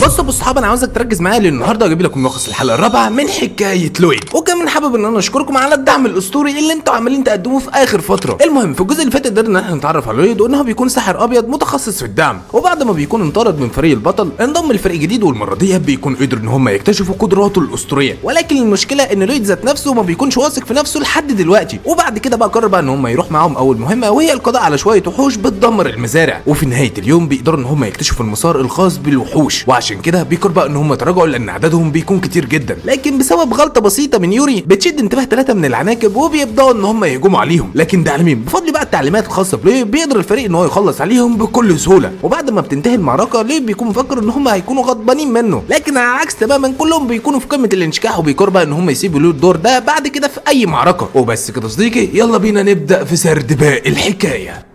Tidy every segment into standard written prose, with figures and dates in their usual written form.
بصوا بالصحاب انا عاوزك تركز معايا لان النهارده هجيب لكم ملخص الحلقه الرابعه من حكايه لويد، وكمان حابب ان انا اشكركم على الدعم الاسطوري اللي انتوا عمالين تقدموه في اخر فتره. المهم في الجزء اللي فات قدرنا ان احنا نتعرف على لويد وان هو بيكون ساحر ابيض متخصص في الدعم، وبعد ما بيكون انطرد من فريق البطل انضم لفريق جديد، والمره دي بيكون قدروا ان هم يكتشفوا قدراته الاسطوريه. ولكن المشكله ان لويد ذات نفسه ما بيكونش واثق في نفسه لحد دلوقتي. وبعد كده بقى قرر بقى ان هم يروح معاهم اول مهمه، وهي القضاء على شويه وحوش بتدمر المزارع. وفي نهايه اليوم بيقدروا ان هم يكتشفوا المسار الخاص بالوحوش، وعشان كده بيقرر بقى ان هم تراجعوا لان عددهم بيكون كتير جدا. لكن بسبب غلطه بسيطه من يوري بتشد انتباه 3 من العناكب وبيبداوا ان هم يهجموا عليهم. لكن ده على مين؟ بفضل بقى التعليمات الخاصه بلويد بيقدر الفريق ان هو يخلص عليهم بكل سهوله. وبعد ما بتنتهي المعركه لويد بيكون مفكر ان هم هيكونوا غضبانين منه، لكن على العكس تماما كلهم بيكونوا في قمه الانشكاح، وبيقرروا بقى ان هم يسيبوا له الدور ده بعد كده في اي معركه. وبس كده صديقي، يلا بينا نبدا في سرد باقي الحكايه.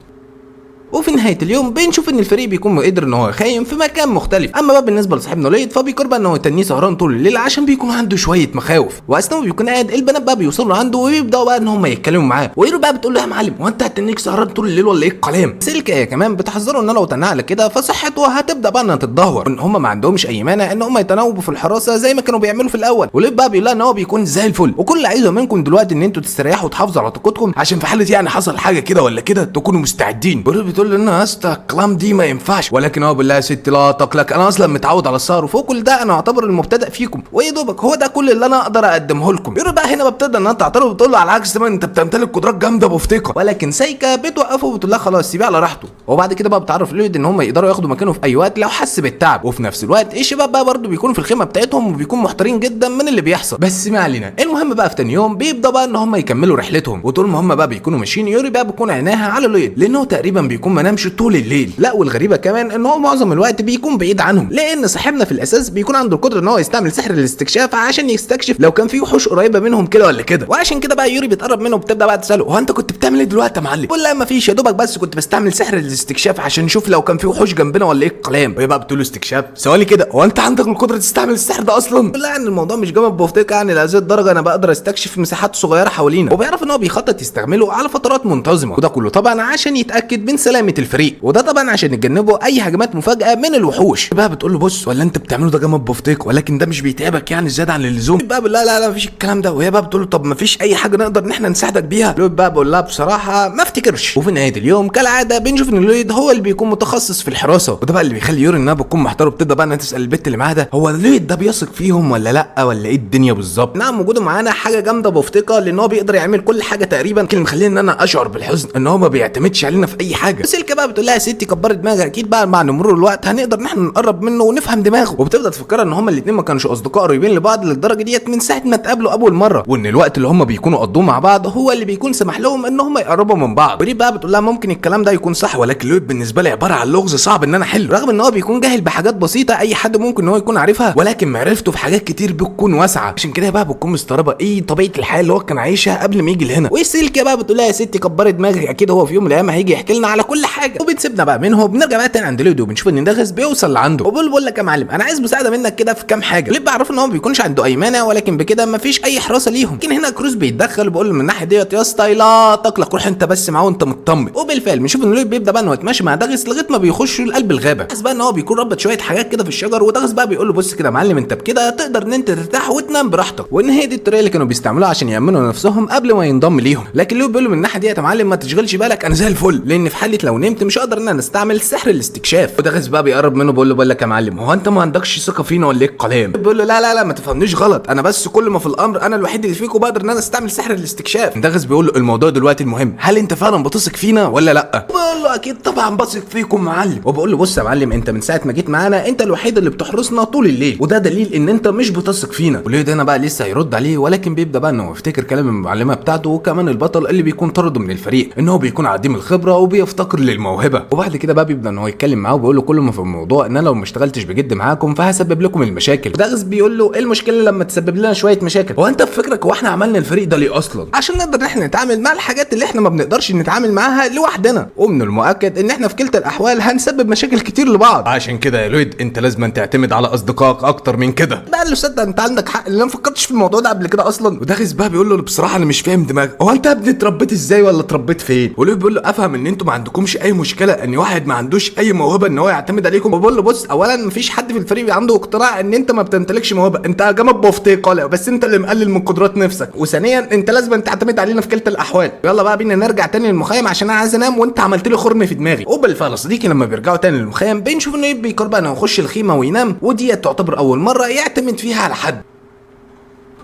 وفي نهايه اليوم بنشوف ان الفريق بيكون قادر ان هو يخيم في مكان مختلف. اما بقى بالنسبه لصاحبنا لويد فبيقرر بقى ان هو يتنيه سهران طول الليل عشان بيكون عنده شويه مخاوف. واثناء ما بيكون قاعد البنات بقى بيوصلوا عنده ويبداوا بقى ان هم يتكلموا معاه، ويرو بقى بتقول له يا معلم هو انت هتنيك سهران طول الليل ولا ايه الكلام؟ سلكه هي كمان بتحذره ان لو تنى على كده فصحته هتبدا بقى انها تتدهور، وان هم ما عندهمش اي مانع ان هم يتناوبوا في الحراسه زي ما كانوا بيعملوا في الاول. ولويد بقى بيقول لها ان هو بيكون زي الفل، وكل اللي عايزه منكم دلوقتي ان انتوا تستريحوا وتحافظوا على طاقتكم عشان في حاله يعني حصل حاجه كده ولا كده تكونوا مستعدين. ولويد بتقول له ان يا اسطى الكلام دي ما ينفعش، ولكن هو بالله يا ست لا تقلق، انا اصلا متعود على السهر وفوق كل ده انا اعتبر المبتدئ فيكم، ويا دوبك هو ده كل اللي انا اقدر اقدمه لكم. يوري بقى هنا بتبدا انها تعترض وبتقول له على العكس تماما انت بتمتلك قدرات جامده بفتقه، ولكن سايكا بتوقفه وبتقول لها خلاص سيبيه على راحته. وبعد كده بقى بتعرف لويد ان هم يقدروا ياخدوا مكانه في اي وقت لو حس بالتعب. وفي نفس الوقت الشباب بقى برضه بيكونوا في الخيمه بتاعتهم وبيكونوا محتارين جدا من اللي بيحصل، بس ما علينا. المهم بقى في تاني يوم بيبدا بقى ان هم يكملوا رحلتهم، وطول ما هم بقى بيكونوا ماشيين يوري بقى بيكون عيناها على لويد لانه تقريبا بيكون ما نامش طول الليل. لا والغريبه كمان ان هو معظم الوقت بيكون بعيد عنهم، لان صاحبنا في الاساس بيكون عنده القدره ان هو يستعمل سحر الاستكشاف عشان يستكشف لو كان في وحوش قريبه منهم كده ولا كده. وعشان كده بقى يوري بتقرب منه وبتبدا بقى تساله هو انت كنت بتعمل ايه دلوقتي يا معلم؟ بيقول لا ما فيش، يا دوبك بس كنت بستعمل سحر الاستكشاف عشان نشوف لو كان في وحوش جنبنا ولا ايه الكلام. وهي بقى بتقول له استكشاف ثواني كده، هو انت عندك القدره تستعمل السحر ده اصلا؟ لا يعني الموضوع مش جامد بفتك يعني لهذه الدرجه، انا بقدر استكشف مساحات صغيره حوالينا. وبيعرف ان هو بيخطط يستعمله على فترات منتظمه، وده كله طبعا عشان يتاكد من سلامه الفريق، وده طبعا عشان يتجنبوا اي هجمات مفاجاه من الوحوش. بقى بتقول له بص ولا انت بتعمله ده جامد بفتك، ولكن ده مش بيتعبك يعني زياده عن اللزوم؟ بقى لا لا لا مفيش الكلام ده. وهي بقى بتقول له طب مفيش اي حاجه نقدر ان احنا نساعدك بيها؟ لويد بقى بقول لها بصراحه ما افتكرش. وفي نهايه اليوم كالعاده بنشوف ان لويد هو اللي بيكون متخصص في الحراسه، وده بقى اللي بيخلي يوري انها بتكون محتاره. بتبدا بقى انها تسال البت اللي معاها ده هو لويد ده بيثق فيهم ولا لا ولا ايه الدنيا بالظبط. نعم وجوده معانا حاجه جامده بفتقه لان هو بيقدر يعمل كل حاجه تقريبا، كان مخليني ان انا اشعر بالحزن ان هو ما بيعتمدش علينا في اي حاجه. بس سلكه بقى بتقول لها يا ستي كبري دماغك، اكيد بقى مع مرور الوقت هنقدر ان احنا نقرب منه ونفهم دماغه. وبتبدا تفكر ان هما الاثنين ما كانوش اصدقاء قريبين لبعض للدرجه ديت من ساعه ما اتقابلوا اول مره، وان الوقت اللي هما بيكونوا قضوه مع بعض هو اللي بيكون سمح لهم ان هما يقربوا من بعض. ودي بقى بتقول لها ممكن الكلام ده يكون صح، ولكن لويد بالنسبه لي عباره عن لغز صعب ان انا احله، رغم ان هو بيكون جاهل بحاجات بسيطه اي حد ممكن ان هو يكون عارفها، ولكن معرفته في حاجات كتير بتكون واسعه. عشان كده بقى بتكون مستغربه ايه طبيعه الحياه اللي هو كان عايشها قبل ما يجي لهنا. والسلكه بقى بتقول لها يا ستي كبري دماغك، اكيد هو في يوم من الايام هيجي يحكي لنا على كل حاجه. وبتسيبنا بقى منهم بنرجع بقى تاني عند لويد وبنشوف ان ندغس بيوصل لعنده، وبقول لك يا معلم انا عايز مساعده منك كده في كام حاجه. ليه بعرف ان هو ما بيكونش عنده اي مانع، ولكن بكده مفيش اي حراسه ليهم. لكن هنا كروز بيتدخل وبيقول له من الناحيه ديت يا اسطى لا تقلق، روح انت بس معاه وانت مطمن. وبالفعل بنشوف ان لويد بيبدا بقى انه يتماشى مع دغس لغايه ما بيخشوا لقلب الغابه. حاسس بقى ان هو بيكون ربط شويه حاجات كده في الشجر، ودغس بقى بيقول له بص كده يا معلم انت بكده تقدر ان انت ترتاح وتنام براحتك، وان هي دي الطريقه اللي كانوا بيستعملوها عشان يامنوا نفسهم قبل ما ينضم ليهم. لكن لويد بيقول له من الناحيه ديت يا معلم ما تشغلش بالك انا زي الفل، لان في حاله لو نمت مش هقدر ان انا استعمل سحر الاستكشاف. ودغس بقى بيقرب منه بقول لك يا معلم هو انت ما عندكش ثقه فينا ولا ايه الكلام؟ بيقول له لا لا لا ما تفهمنيش غلط، انا بس كل ما في الامر انا الوحيد اللي فيكم بقدر ان انا استعمل سحر الاستكشاف. دغس بيقول له الموضوع دلوقتي المهم هل انت فعلا بتثق فينا ولا لا؟ بقول له اكيد طبعا بثق فيكم معلم. وبقول له بص يا معلم انت من ساعه ما جيت معانا انت الوحيد اللي بتحرسنا طول الليل، وده دليل ان انت مش بتثق فينا. وليه هنا بقى لسه هيرد عليه، ولكن بيبدا بقى انه يفتكر كلام المعلمه بتاعته وكمان البطل اللي بيكون طرده من الفريق ان هو بيكون عديم الخبره وبيفتقر للموهبه. وبعد كده بقى بيبدا ان هو يتكلم معاه وبيقول له كل ما في الموضوع ان انا لو ما اشتغلتش بجد معاكم فهسبب لكم المشاكل. دغس بيقول له ايه المشكله لما تسبب لنا شويه مشاكل؟ هو انت في فكرك هو احنا عملنا الفريق ده ليه اصلا؟ عشان نقدر احنا نتعامل مع الحاجات اللي احنا ما بنقدرش نتعامل معاها لوحدنا، ومن المؤكد ان احنا في كلتا الاحوال هنسبب مشاكل كتير لبعض. عشان كده يا لويد انت لازم تعتمد على اصدقائك اكتر من كده. بقى له صدق انت عندك حق، اللي انا ما فكرتش في الموضوع ده قبل كده اصلا. ودغس بقى بيقول له بصراحه انا مش فاهم دماغك، هو انت يا ابني اتربيت ازاي ولا اتربيت فين؟ ولويد بيقول له افهم ان انتوا ما عندكمش عندهمش اي مشكله ان واحد ما عندوش اي موهبه ان هو يعتمد عليكم، وبقول له بص اولا مفيش حد في الفريق عنده اقتراع ان انت ما بتمتلكش موهبه، انت جامد بفتيقه بس انت اللي مقلل من قدرات نفسك، وثانيا انت لازم تعتمد علينا في كلتا الاحوال. يلا بقى بينا نرجع تاني للمخيم عشان انا عايز انام وانت عملت لي خرم في دماغي. وبالفعل صديقي لما بيرجعوا تاني للمخيم بنشوف انه بيقرر بقى انه يخش الخيمه وينام، ودي تعتبر اول مره يعتمد فيها على حد.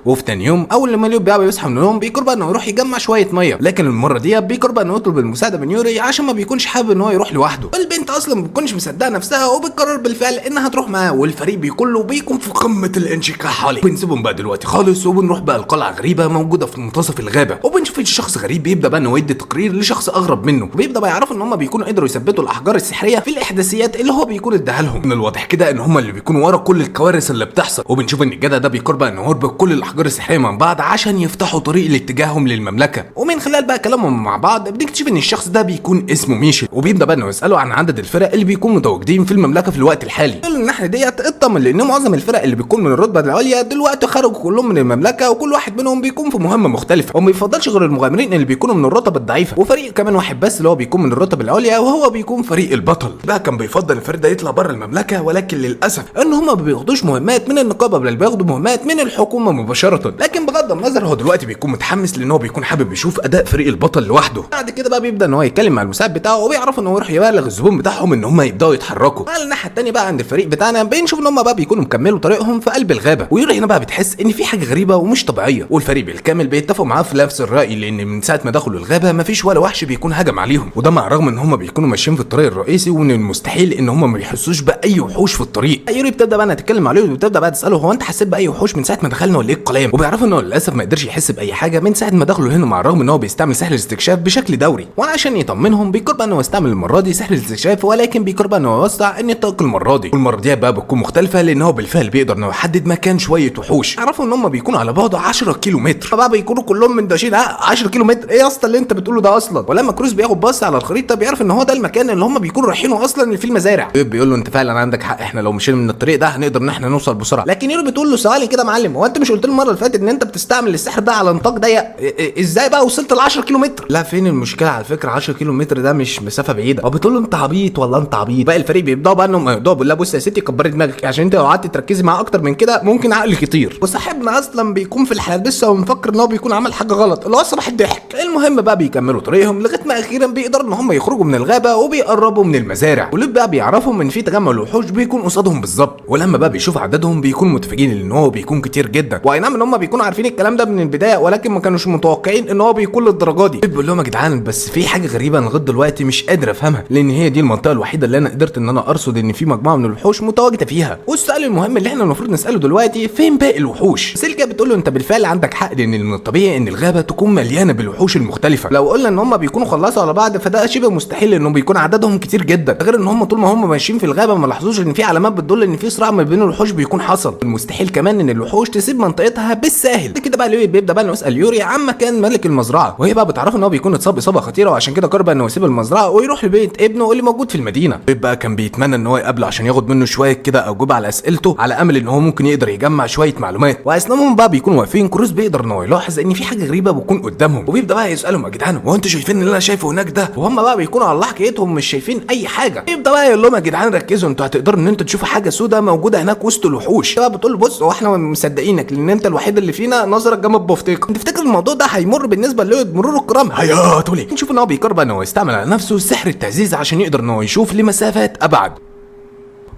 وفي تاني يوم اول لما ليو بيصحى من النوم بيقرر بقى انه يروح يجمع شويه ميه، لكن المره دي بيقرر بقى انه يطلب المساعده من يوري عشان ما بيكونش حابب ان هو يروح لوحده. البنت اصلا ما بتكونش مصدقه نفسها وبتقرر بالفعل انها تروح معاه، والفريق كله بيكون في قمه الانشكاح حالي. بنسيبهم بقى دلوقتي خالص وبنروح بقى لقلعه غريبه موجوده في منتصف الغابه، وبنشوف شخص غريب بيبدا بقى انه يدي تقرير لشخص اغرب منه، وبيبدا بقى يعرفوا ان هم بيكونوا قدروا يثبتوا الاحجار السحريه في الاحداثيات اللي هو بيكون اداها لهم. من الواضح كده ان هم اللي بيكونوا ورا كل الكوارث اللي بتحصل، وبنشوف ان الجدع ده بيقرر بقى انه يربط كل الاحجار السحريه مع بعض عشان يفتحوا طريق لاتجاههم للمملكه. ومن خلال بقى كلامهم مع بعض بنكتشف ان الشخص ده بيكون اسمه ميشيل، وبيبدا بقى انه يساله عن عدد الفرق اللي بيكونوا متواجدين في المملكه في الوقت الحالي. يقول الناحيه ديت اطمن لان معظم الفرق اللي بتكون من الرتبه العليا دلوقتي خرجوا كلهم من المملكه، وكل واحد منهم بيكون في مهمه مختلفه، وما بيفضلش غير المغامرين اللي بيكونوا من الرتب الضعيفه، وفريق كمان واحد بس اللي هو بيكون من الرتب العليا وهو بيكون فريق البطل. بقى كان بيفضل الفريق ده يطلع بره المملكه، ولكن للاسف ان هم ما بياخدوش مهمات من النقابه بل بياخدوا مهمات من الحكومه مباشره. لكن بغض النظر هو دلوقتي بيكون متحمس لان هو بيكون حابب يشوف اداء فريق البطل لوحده. بعد كده بقى بيبدا ان هو يتكلم مع المساعد بتاعه وبيعرف ان هو يروح يبلغ الزبون بتاعهم ان هم يبداوا يتحركوا. على الناحيه الثانيه بقى عند الفريق بتاعنا بنشوف ان هم بقى بيكونوا مكملوا طريقهم في قلب الغابه، ويوري هنا بقى بتحس ان في حاجه غريبه ومش طبيعيه، والفريق بالكامل بيتفقوا معاه في نفس الراي لان من ساعه ما دخلوا الغابه مفيش ولا وحش بيكون هجم عليهم، وده مع رغم ان هم بيكونوا ماشيين في الطريق الرئيسي وان المستحيل ان هم ما بيحسوش باي وحوش في الطريق. يوري بتبدا بقى تتكلم عليه وبتبدا بقى تساله هو انت حسيت باي وحوش من ساعه ما دخلنا ولا ايه الكلام، وبيعرفوا انه للاسف ما قدرش يحس باي حاجه من ساعه ما دخلوا هنا، مع الرغم ان هو بيستعمل سحر الاستكشاف بشكل دوري. وعشان يطمنهم بيقرر بقى انه يستعمل المره دي سحر الاستكشاف، ولكن بيقرر بقى انه يوسع النطاق المره دي، والمره دي بقى بتكون مختلفه لان هو بالفعل بيقدر انه يحدد مكان شويه وحوش. عرفوا ان هم بيكونوا على بعد 10 كيلو متر، فبقى بيكونوا كلهم مندهشين 10 كيلو متر ايه يا اسطى اللي انت بتقوله ده اصلا. ولما كروس بياخد بص على الخريطه بيعرف ان هو ده المكان اللي هم بيكونوا رايحينه اصلا اللي فيه المزارع. بيقول له انت فعلا عندك حق، احنا لو مشينا من الطريق ده هنقدر ان احنا نوصل بسرعه. لكن يورو بتقول له ثواني كده يا معلم، هو انت مش قلت لي المره اللي فاتت ان انت بتستعمل السحر ده على نطاق ضيق؟ ازاي بقى وصلت ل 10 كيلو متر؟ لا فين المشكله، على فكره 10 كيلو متر ده مش مسافه بعيده. وبتقول له انت عبيط ولا انت عبيط؟ باقي الفريق بيبداوا بقى انهم بيقول لها بص يا ستي كبري دماغك عشان انت لو قعدت تركزي معاه اكتر من كده ممكن عقلك يطير، وصاحبنا اصلا بيكون في الحادثه ومفكر ان هو بيكون عمل حاجه غلط اللي هو صباح الضحك. المهم بقى بيكملوا طريقهم لغايه ما اخيرا بيقدروا ان هم يخرجوا من الغابه وبيقربوا من المزارع، وليه بقى بيعرفوا ان في تجمع الوحوش بيكون قصادهم بالظبط. ولما بقى بيشوفوا عددهم بيكونوا متفاجئين ان هو بيكون كتير جدا، واي نعم ان هم بيكونوا عارفين الكلام ده من البدايه ولكن ما كانوش متوقعين ان هو بيكون للدرجه دي. بيقول لهم يا جدعان بس في حاجه غريبه انا لغايه دلوقتي مش قادر افهمها، لان هي دي المنطقه الوحيده اللي انا قدرت ان انا ارصد ان في مجموعه من الوحوش متواجده فيها، والسؤال المهم اللي احنا المفروض نساله دلوقتي فين باقي الوحوش؟ سيلكا بتقول له انت بالفعل عندك حق، لان من الطبيعي ان الغابه تكون مليانه بالوحوش المختلفه، لو قلنا ان هم بيكونوا خلصوا على بعض فده شبه مستحيل لانه بيكون عددهم كتير جدا، غير ان هم طول ما هم ماشيين في الغابه ما لاحظوش ان في علامات بتدل ان في صراع ما بين الوحوش بيكون حصل. المستحيل كمان ان الوحوش تسيب منطقتها بالساهل. كده بقى لوي بيبدا بقى انه يسال يوري عن مكان ملك المزرعه، وهي بقى بتعرف ان هو بيكون اتصاب اصابه خطيره وعشان كده قرر انه يسيب المزرعه ويروح لبيت ابنه اللي موجود في المدينه. بقى كان بيتمنى ان هو يقابله عشان ياخد منه شويه كده اجوبه على اسئلته على امل ان هو ممكن يقدر يجمع شويه معلومات. واثناء بقى بيكونوا واقفين كروس بيقدر ان هو يلاحظ ان في حاجه غريبه بتكون قدامهم، وبيبدا بقى يسالهم يا جدعان هو انتوا شايفين اللي انا شايفه هناك ده؟ وهم بقى بيكونوا على حكايتهم مش شايفين اي حاجه. يبدا بقى يقول لهم يا جدعان ركزوا انتوا هتقدروا ان انتوا تشوفوا حاجه سوداء موجوده هناك وسط الوحوش. بقى بتقول بص هو احنا مصدقينك لان انت الوحيد اللي فينا نظرك جامد بفتيق، تفتكر الموضوع ده هيمر بالنسبه له مرور الكرام؟ هيهاتوا لي. نشوف ان هو بيقرب ان هو يستعمل على نفسه سحر التعزيز عشان يقدر ان هو يشوف لمسافات ابعد،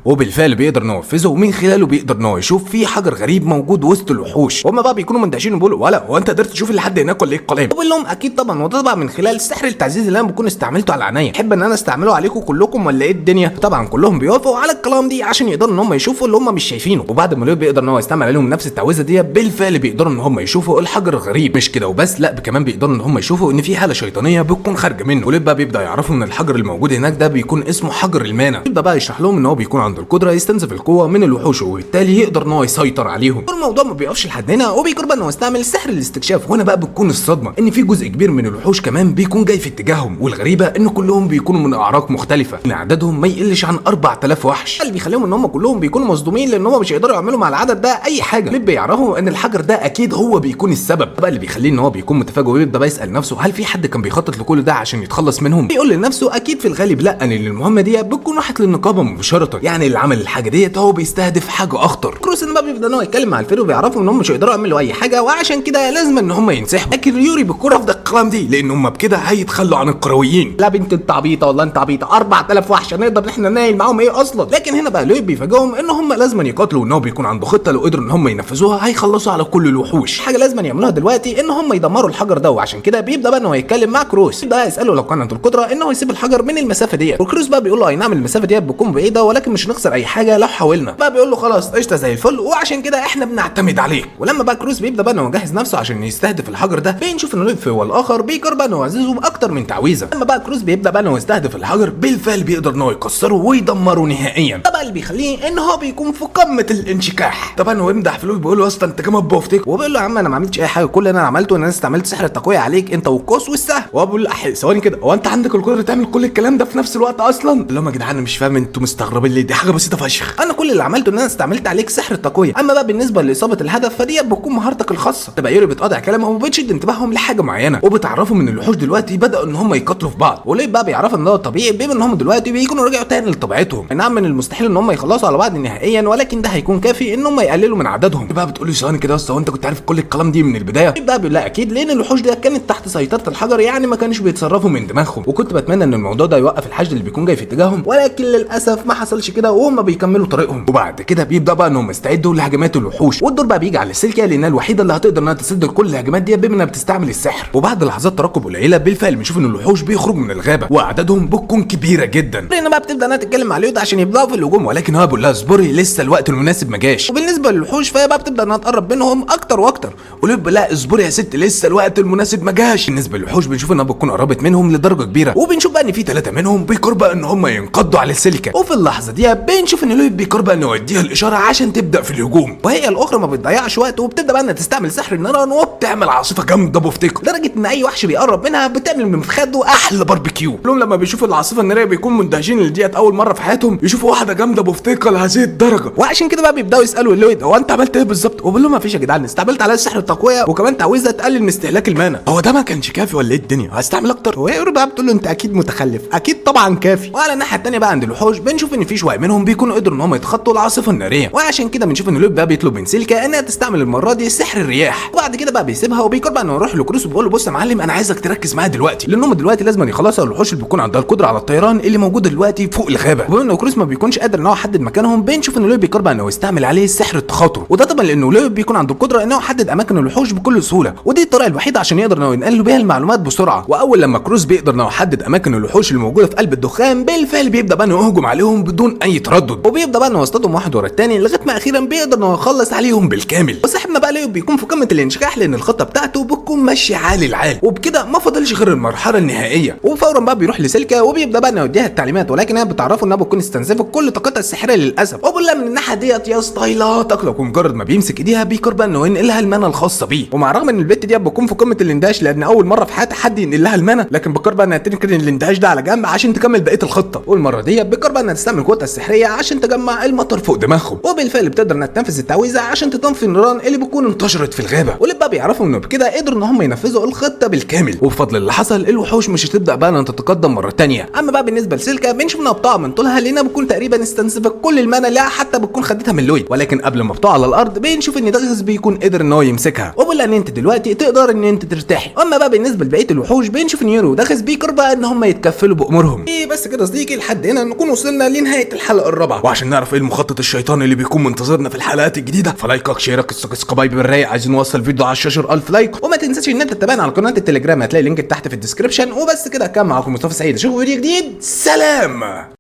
وبالفعل بيقدر انه ينفذه، ومن خلاله بيقدر انه يشوف في حجر غريب موجود وسط الوحوش. وهم بقى بيكونوا مندهشين وبيقولوا ولا هو انت قدرت تشوف لحد هناك ولا ايه الكلام؟ وبقول لهم اكيد طبعا، وده طبعا من خلال سحر التعزيز اللي انا بكون استعملته على عينيا. تحب ان انا استعمله عليكم كلكم ولا ايه الدنيا؟ طبعا كلهم بيوافقوا على الكلام دي عشان يقدروا ان هم يشوفوا اللي هم مش شايفينه. وبعد ما ليو بيقدر ان هو يستعمل عليهم نفس التعويذه دي بالفعل بيقدروا ان هم يشوفوا الحجر الغريب. مش كده وبس، لا كمان بيقدروا ان هم يشوفوا ان في حاله شيطانيه بتكون خارجه منه. وليه بقى بيبدا يعرفوا ان الحجر الموجود هناك ده بيكون اسمه حجر المانا. يبدا بقى يشرح لهم ان هو بيكون عن عنده القدره يستنزف القوه من الوحوش وبالتالي يقدر ان هو يسيطر عليهم. الموضوع ما بيقفش لحد هنا وبيقرر بقى انه يستعمل سحر الاستكشاف. وهنا بقى بتكون الصدمه ان في جزء كبير من الوحوش كمان بيكون جاي في اتجاههم، والغريبه ان كلهم بيكونوا من اعراق مختلفه، ان عددهم ما يقلش عن 4000 وحش، اللي بيخليهم ان هم كلهم بيكونوا مصدومين لان هم مش هيقدروا يعملوا مع العدد ده اي حاجه. ليه بيعرفوا ان الحجر ده اكيد هو بيكون السبب بقى اللي بيخليه ان هو بيكون متفاجئ، ويبدا بقى يسال نفسه هل في حد كان بيخطط لكل ده عشان يتخلص منهم؟ بيقول لنفسه اكيد في الغالب لا، ان المهمه دي بتكون راحت للنقابه مباشره، يعني اللي عمل الحاجه ديت هو بيستهدف حاجه اخطر. كروس بقى بيبدا ان هو يتكلم مع الفيرو وبيعرفوا ان هم مش هيقدروا يعملوا اي حاجه وعشان كده لازم ان هم ينسحبوا، لكن يوري بيكون رافض الكلام دي لان هم بكده هيتخلوا عن القرويين. لا بنت انت عبيطه والله انت عبيطه، 4000 وحش هنقدر احنا نايل معاهم ايه اصلا؟ لكن هنا بقى لويد بيفاجئهم ان هم لازم يقاتلوا، وان هو بيكون عنده خطه لو قدروا ان هم ينفذوها هيخلصوا على كل الوحوش. حاجه لازم يعملوها دلوقتي ان هم يدمروا الحجر ده، وعشان كده بيبدا بقى ان هو يتكلم مع كروس، بقى يساله لو كان عنده القدره ان هو يسيب الحجر من المسافه ديت، وكروس بقى بيقول له اي نعم المسافه ديت بتكون بعيده ولكن مش هنخسر اي حاجه لو حاولنا. بقى بيقول له خلاص قشطه زي الفل وعشان كده احنا بنعتمد عليك. ولما بقى كروس بيبدا بقى ان هو يجهز نفسه عشان يستهدف الحجر ده، بنشوف ان لويد والاخر بيقرر بقى ان هو يعززه باكتر من تعويذه. لما بقى كروس بيبدا بقى ان هو يستهدف الحجر بالفعل بيقدر ان هو يكسره ويدمره نهائيا. ده بقى اللي بيخليه ان هو بيكون في قمه الانشكاح. طبعا هو يمدح في لويد بيقول له اصلا انت كمان بوفتك، وبيقول له يا عم انا ما عملتش اي حاجه، كل اللي انا عملته ان انا استعملت سحر التقويه عليك انت والقوس والسهم. وهو بيقول ثواني كده، هو انت عندك القدره تعمل كل الكلام ده في نفس الوقت اصلا؟ اللي هم يا جدعان مش فاهم انتوا مستغربين ليه، دي حاجه بسيطه فشخ، انا كل اللي عملته ان انا استعملت عليك سحر التقويه، اما بقى بالنسبه لاصابه الهدف فدي بتكون مهارتك الخاصه. تبقى يوري بتقاطع كلامهم وبتشد انتباههم لحاجه معينه وبتعرفهم ان الوحوش دلوقتي بداوا ان هم يقاتلوا في بعض، وليه بقى بيعرفوا ان ده طبيعي بما ان هم دلوقتي بيكونوا رجعوا تاني لطبيعتهم. نعم من المستحيل ان هم يخلصوا على بعض نهائيا، ولكن ده هيكون كافي ان هم يقللوا من عددهم. بقى بتقول لي ثواني كده اصلا وانت كنت عارف كل الكلام دي من البدايه؟ بقى بيقول لا اكيد، لان الوحوش دي كانت تحت سيطره الحجر، يعني ما كانوش بيتصرفوا من دماغهم، وكنت بتمنى ان الموضوع ده يوقف الحشد اللي بيكون جاي في اتجاههم، ولكن للاسف ما حصلش كده وهم بيكملوا طريقهم. وبعد كده بيبدا بقى انهم يستعدوا لهجمات الوحوش، والدور بقى بيجي على السلكه لانها الوحيده اللي هتقدر انها تسد كل الهجمات دي بما انها بتستعمل السحر. وبعد لحظات ترقب قليله بالفعل بنشوف ان الوحوش بيخرجوا من الغابه واعدادهم بتكون كبيره جدا. رينا بقى بتبدا انها تتكلم مع ليود عشان يبداوا في الهجوم، ولكن هو بيقول لها اصبري لسه الوقت المناسب ما جاش. وبالنسبه للوحوش فهي بقى بتبدا انها تقرب منهم اكتر واكتر، وليود بيقول لها اصبري يا ست لسه الوقت المناسب ما جاش. بالنسبه للوحوش بنشوف انها بتكون قربت منهم لدرجه كبيره، وبنشوف بقى ان في 3 منهم بيقربوا ان هم ينقضوا على السلكه، وفي اللحظه دي بنشوف ان ليود بيقرب انه يديها الاشاره عشان تبدا في الهجوم، وهي الاخرى ما بتضيعش وقت وبتبدا بقى انها تستعمل سحر النيران وبتعمل عاصفه جامده بفتكر، لدرجه ان اي وحش بيقرب منها بتعمل من فخاده احلى باربيكيو. كلهم لما بيشوفوا العاصفه الناريه بيكونوا مندهشين ان ديت اول مره في حياتهم يشوفوا واحده جامده بفتكر لهذه الدرجه، وعشان كده بقى بيبداوا يسالوا لويد هو انت عملت ايه بالظبط؟ وبيقول لهم ما فيش يا جدعان، استعملت عليها سحر التقويه وكمان تعويذه تقلل من استهلاك المانا. هو ده ما كانش كافي ولا ايه الدنيا؟ هستعمل اكتر؟ هو يقول بقى بتقول له انت اكيد متخلف، اكيد طبعا كافي. وعلى الناحيه الثانيه بقى عند الوحوش بنشوف ان في شويه منهم بيكونوا قدروا ان هم يتخطوا العاصفه الناريه، وعشان كده بنشوف ان لويد بقى بيطلب من سيلكا انها تستعمل المره دي سحر الرياح، وبعد كده بقى بيسيبها وبيقرر بقى انه يروح لكروس وبيقول له بص يا معلم انا عايزك تركز معايا دلوقتي، لانهم دلوقتي لازم يخلصوا الوحوش اللي بيكون عندها القدره على الطيران اللي موجوده دلوقتي فوق الغابه. وبما انه كروس ما بيكونش قادر ان هو يحدد مكانهم بنشوف ان لويد بيقرر بقى انه يستعمل عليه سحر التخاطر، وده طبعا لانه لويد بيكون عنده القدره انه يحدد اماكن الوحوش بكل سهوله، ودي الطريقه الوحيده عشان يقدر انه ينقل بيها المعلومات بسرعه. واول لما كروس بيقدر انه يحدد اماكن الوحوش اللي موجوده في قلب الدخان بالفعل بيبدا بقى انه يهجم عليهم بدون اي تردد، وبيبدا بقى انه يصطادهم واحد ورا الثاني لغايه ما اخيرا بيقدر انه يخلص عليهم بالكامل. وصاحبنا بقى لويد بيكون في قمه الانشكاح لان الخطه بتاعته بتكون ماشيه عالي العال، وبكده ما فاضلش غير المرحله النهائيه. وفورا بقى بيروح لسلكا وبيبدا بقى انه يديها التعليمات، ولكن هي بتعرفه انها بتكون استنزفت كل طاقتها السحريه للاسف. وبقول لها من الناحيه ديت يا ستايلاتك، لو مجرد ما بيمسك ايديها بيقرر بقى انه ينقلها المانا الخاصه بيه، ومع الرغم ان البت دي بتكون في قمه الاندهاش لان اول مره في حياتها حد ينقل لها المانا، لكن بتقرر بقى انها تنكر الاندهاش ده على جنب عشان تكمل بقيه الخطه. والمره دي بتقرر بقى انها تستعمل قوتها السحريه عشان تجمع المطر فوق دماغهم، وبالفعل بتقدر انها تنفذ التعويذه عشان تطفي النيران اللي بتكون انتشرت في الغابه. واللي بقى بيعرفوا انه بكده قدروا ان هم ينفذوا الخطه بالكامل، وبفضل اللي حصل الوحوش مش هتبدا بقى ان تتقدم مره ثانيه. اما بقى بالنسبه لسلكا بنشوف انها بتقع من طولها لانها بتكون تقريبا استنزفت كل المانا اللي حتى بتكون خدتها من لويد، ولكن قبل ما بتقع على الارض بنشوف ان دغز بيكون قدر ان هو يمسكها وبيقول ان انت دلوقتي تقدر ان انت ترتاحي. اما بقى بالنسبه لبقيه الوحوش بنشوف ان يورو ودغز بيقرر بقى ان هم يتكفلوا بامورهم. ايه بس كده صديقي لحد هنا نكون وصلنا لنهايه الحلقه الرابعه، وعشان نعرف ايه المخطط الشيطاني اللي بيكون منتظرنا في الحلقات الجديده فلايكك شيرك السكسكه بايبي بالرايق، عايزين نوصل الفيديو على الشاشه 1000 لايك، وما تنساش ان انت تتابعنا على قناه التليجرام هتلاقي اللينك تحت في الديسكربشن. وبس كده كان معاكم مصطفى سعيد، اشوفكم فيديو جديد، سلام.